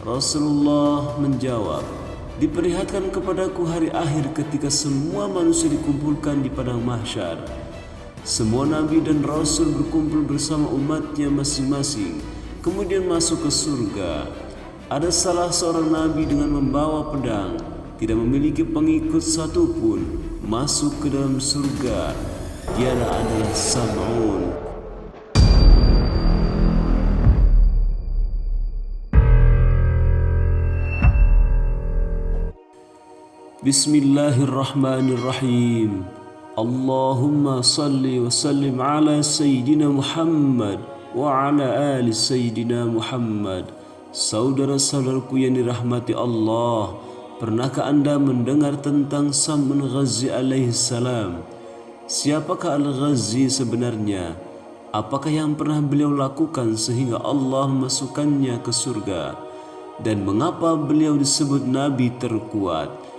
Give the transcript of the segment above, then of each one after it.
Rasulullah menjawab, "Diperlihatkan kepadaku hari akhir ketika semua manusia dikumpulkan di padang mahsyar. Semua nabi dan rasul berkumpul bersama umatnya masing-masing, kemudian masuk ke surga. Ada salah seorang nabi dengan membawa pedang, tidak memiliki pengikut satupun, masuk ke dalam surga. Dia adalah Sam'un." Bismillahirrahmanirrahim. Allahumma salli wa sallim ala Sayyidina Muhammad wa ala ali Sayyidina Muhammad. Saudara-saudaraku yang dirahmati Allah, pernahkah Anda mendengar tentang Sam'un Ghazi alaihi salam? Siapakah Al-Ghazi sebenarnya? Apakah yang pernah beliau lakukan sehingga Allah memasukkannya ke surga? Dan mengapa beliau disebut Nabi terkuat?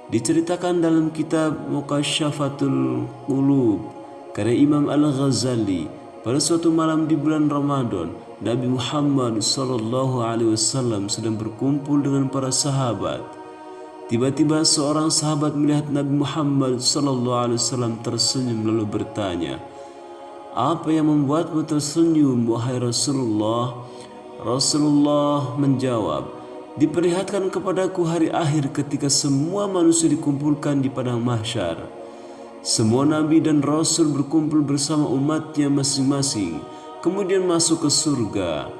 Diceritakan dalam kitab Muqasyafatul Qulub karya Imam Al-Ghazali, pada suatu malam di bulan Ramadan, Nabi Muhammad SAW sedang berkumpul dengan para sahabat. Tiba-tiba seorang sahabat melihat Nabi Muhammad SAW tersenyum lalu bertanya, "Apa yang membuatmu tersenyum, wahai Rasulullah?" Rasulullah menjawab, "Diperlihatkan kepadaku hari akhir ketika semua manusia dikumpulkan di padang mahsyar. Semua nabi dan rasul berkumpul bersama umatnya masing-masing, kemudian masuk ke surga.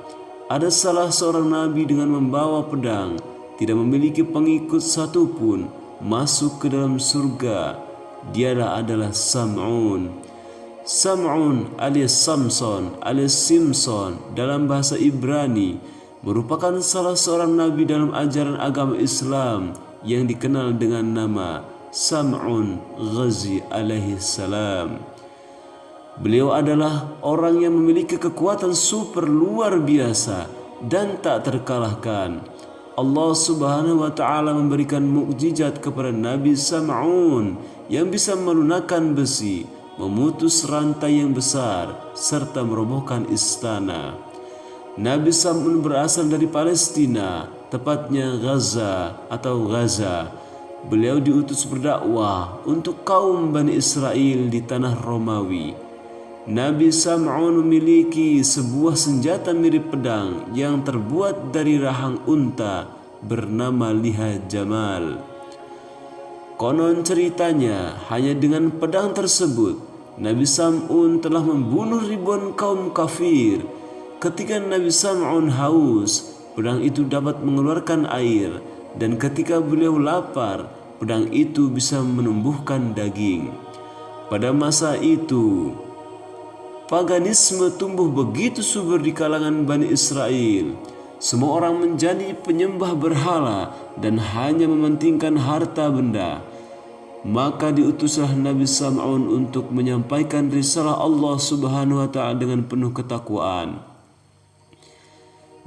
Ada salah seorang nabi dengan membawa pedang, tidak memiliki pengikut satupun, masuk ke dalam surga. Dia adalah Sam'un." Sam'un alias Samson alias Simson dalam bahasa Ibrani merupakan salah seorang nabi dalam ajaran agama Islam yang dikenal dengan nama Sam'un Ghazi alaihi salam. Beliau adalah orang yang memiliki kekuatan super luar biasa dan tak terkalahkan. Allah Subhanahu wa taala memberikan mukjizat kepada Nabi Sam'un yang bisa melunakkan besi, memutus rantai yang besar, serta merobohkan istana. Nabi Sam'un berasal dari Palestina, tepatnya Gaza atau Gaza. Beliau diutus berdakwah untuk kaum Bani Israel di tanah Romawi. Nabi Sam'un memiliki sebuah senjata mirip pedang yang terbuat dari rahang unta bernama liha jamal. Konon ceritanya, hanya dengan pedang tersebut Nabi Sam'un telah membunuh ribuan kaum kafir. Ketika Nabi Sam'un haus, pedang itu dapat mengeluarkan air, dan ketika beliau lapar, pedang itu bisa menumbuhkan daging. Pada masa itu, paganisme tumbuh begitu subur di kalangan Bani Israel. Semua orang menjadi penyembah berhala dan hanya mementingkan harta benda. Maka diutuslah Nabi Sam'un untuk menyampaikan risalah Allah Subhanahu wa taala dengan penuh ketakwaan.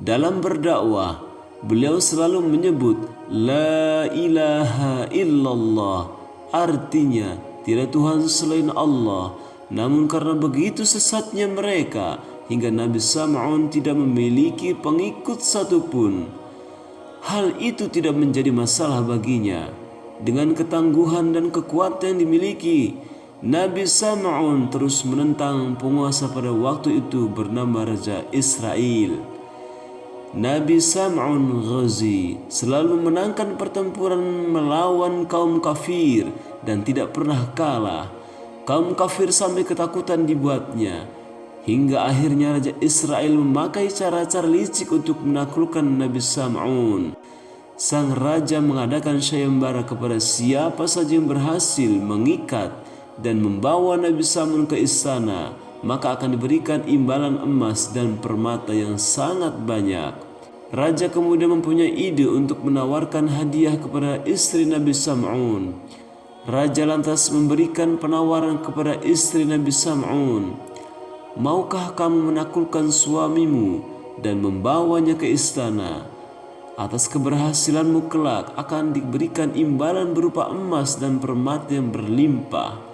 Dalam berdakwah, beliau selalu menyebut La ilaha illallah, artinya tidak Tuhan selain Allah. Namun karena begitu sesatnya mereka, hingga Nabi Sam'un tidak memiliki pengikut satupun, hal itu tidak menjadi masalah baginya. Dengan ketangguhan dan kekuatan yang dimiliki, Nabi Sam'un terus menentang penguasa pada waktu itu bernama Raja Israel. Nabi Sam'un Ghazi selalu menangkan pertempuran melawan kaum kafir dan tidak pernah kalah. Kaum kafir sampai ketakutan dibuatnya, hingga akhirnya Raja Israel memakai cara-cara licik untuk menaklukkan Nabi Sam'un. Sang raja mengadakan sayembara kepada siapa saja yang berhasil mengikat dan membawa Nabi Sam'un ke istana, maka akan diberikan imbalan emas dan permata yang sangat banyak. Raja kemudian mempunyai ide untuk menawarkan hadiah kepada istri Nabi Sam'un. Raja lantas memberikan penawaran kepada istri Nabi Sam'un, "Maukah kamu menaklukkan suamimu dan membawanya ke istana? Atas keberhasilanmu kelak akan diberikan imbalan berupa emas dan permata yang berlimpah."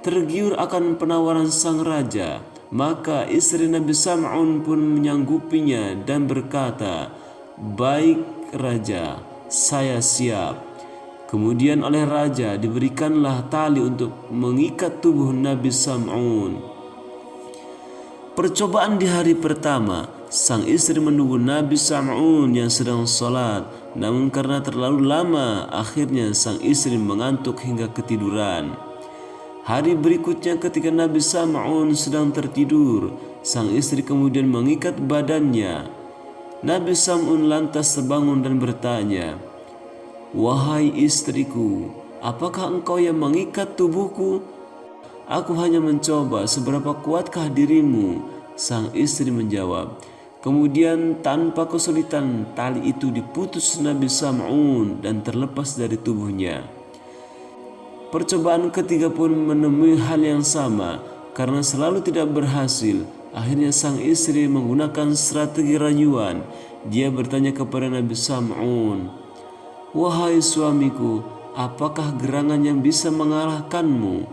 Tergiur akan penawaran sang raja, maka istri Nabi Sam'un pun menyanggupinya dan berkata, "Baik Raja, saya siap." Kemudian oleh raja diberikanlah tali untuk mengikat tubuh Nabi Sam'un. Percobaan di hari pertama, sang istri menunggu Nabi Sam'un yang sedang sholat. Namun karena terlalu lama, akhirnya sang istri mengantuk hingga ketiduran. Hari berikutnya ketika Nabi Sam'un sedang tertidur, sang istri kemudian mengikat badannya. Nabi Sam'un lantas terbangun dan bertanya, "Wahai istriku, apakah engkau yang mengikat tubuhku? Aku hanya mencoba, seberapa kuatkah dirimu?" Sang istri menjawab. Kemudian tanpa kesulitan tali itu diputus Nabi Sam'un dan terlepas dari tubuhnya. Percobaan ketiga pun menemui hal yang sama. Karena selalu tidak berhasil, akhirnya sang istri menggunakan strategi rayuan. Dia bertanya kepada Nabi Sam'un, "Wahai suamiku, apakah gerangan yang bisa mengalahkanmu?"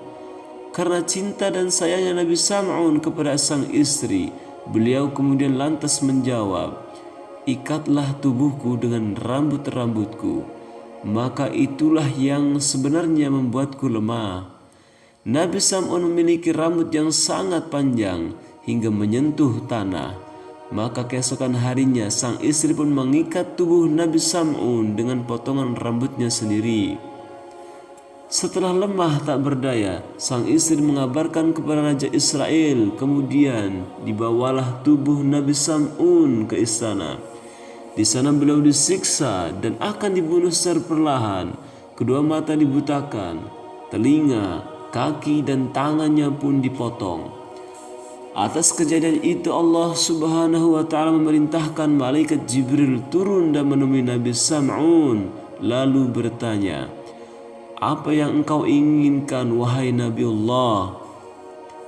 Karena cinta dan sayangnya Nabi Sam'un kepada sang istri, beliau kemudian lantas menjawab, "Ikatlah tubuhku dengan rambut-rambutku, maka itulah yang sebenarnya membuatku lemah." Nabi Sam'un memiliki rambut yang sangat panjang hingga menyentuh tanah. Maka keesokan harinya sang istri pun mengikat tubuh Nabi Sam'un dengan potongan rambutnya sendiri. Setelah lemah tak berdaya, sang istri mengabarkan kepada Raja Israel. Kemudian dibawalah tubuh Nabi Sam'un ke istana. Di sana beliau disiksa dan akan dibunuh secara perlahan. Kedua mata dibutakan, telinga, kaki dan tangannya pun dipotong. Atas kejadian itu Allah Subhanahu wa ta'ala memerintahkan malaikat Jibril turun dan menemui Nabi Sam'un lalu bertanya, "Apa yang engkau inginkan wahai Nabiullah?"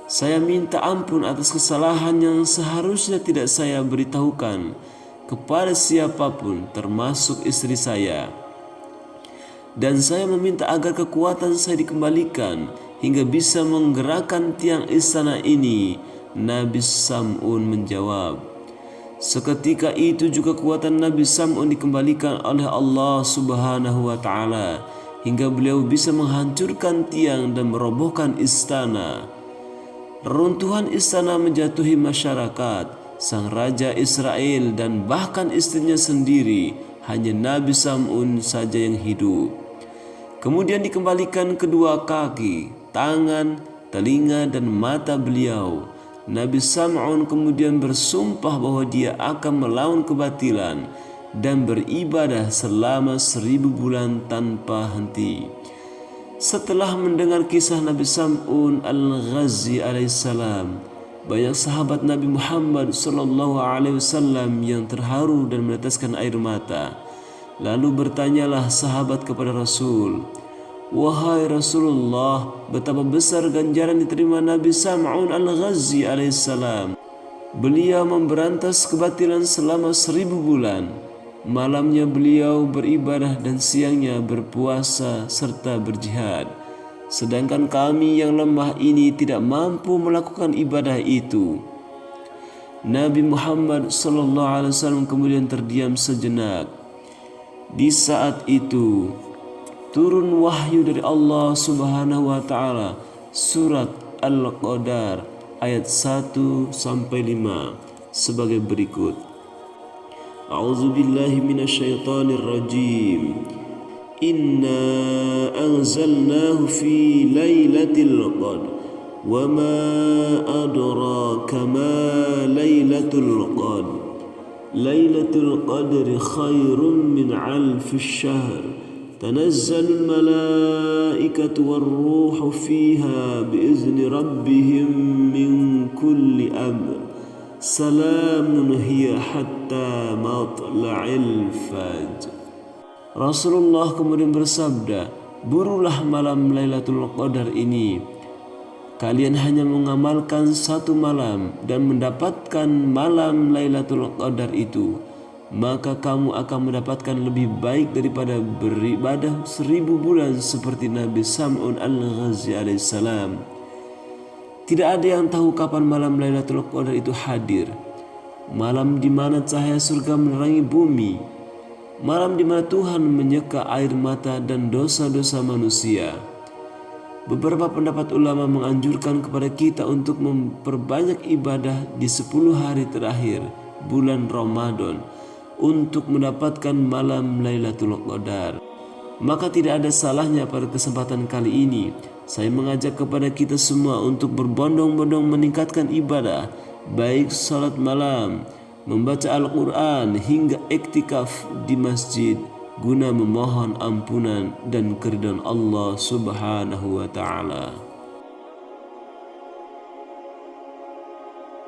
"Saya minta ampun atas kesalahan yang seharusnya tidak saya beritahukan kepada siapapun termasuk istri saya. Dan saya meminta agar kekuatan saya dikembalikan hingga bisa menggerakkan tiang istana ini." Nabi Sam'un menjawab. Seketika itu juga kekuatan Nabi Sam'un dikembalikan oleh Allah Subhanahu wa ta'ala hingga beliau bisa menghancurkan tiang dan merobohkan istana. Reruntuhan istana menjatuhi masyarakat, sang Raja Israel dan bahkan istrinya sendiri. Hanya Nabi Sam'un saja yang hidup. Kemudian dikembalikan kedua kaki, tangan, telinga dan mata beliau. Nabi Sam'un kemudian bersumpah bahwa dia akan melawan kebatilan dan beribadah selama 1000 bulan tanpa henti. Setelah mendengar kisah Nabi Sam'un al-Ghazi alaihissalam, banyak sahabat Nabi Muhammad SAW yang terharu dan meneteskan air mata. Lalu bertanyalah sahabat kepada Rasul, "Wahai Rasulullah, betapa besar ganjaran diterima Nabi Sam'un al-Ghazi alaihissalam. Beliau memberantas kebatilan selama 1000 bulan. Malamnya beliau beribadah dan siangnya berpuasa serta berjihad. Sedangkan kami yang lemah ini tidak mampu melakukan ibadah itu." Nabi Muhammad SAW kemudian terdiam sejenak. Di saat itu turun wahyu dari Allah Subhanahu wa ta'ala, surat Al-Qadar ayat 1-5 sebagai berikut. A'udzu billahi minasyaitonir rajim. Inna anzalnahu fi lailatul qadr wa ma adraka ma lailatul qadr. Lailatul qadri khairum min alfi syahr. تنزل الملائكة والروح فيها بإذن ربهم من كل أمر سلام هي حتى مطلع الفجر. Rasulullah kemudian bersabda, "Burulah malam Lailatul Qadar ini. Kalian hanya mengamalkan 1 malam dan mendapatkan malam Lailatul Qadar itu, maka kamu akan mendapatkan lebih baik daripada beribadah 1000 bulan seperti Nabi Sam'un al-Ghazi alaihissalam." Tidak ada yang tahu kapan malam Lailatul Qadar itu hadir. malam di mana cahaya surga menerangi bumi, malam di mana Tuhan menyeka air mata dan dosa-dosa manusia. Beberapa pendapat ulama menganjurkan kepada kita untuk memperbanyak ibadah di 10 hari terakhir bulan Ramadan untuk mendapatkan malam Lailatul Qadar. Maka tidak ada salahnya pada kesempatan kali ini saya mengajak kepada kita semua untuk berbondong-bondong meningkatkan ibadah, baik salat malam, membaca Al-Quran hingga iktikaf di masjid guna memohon ampunan dan keridhaan Allah Subhanahu wa ta'ala.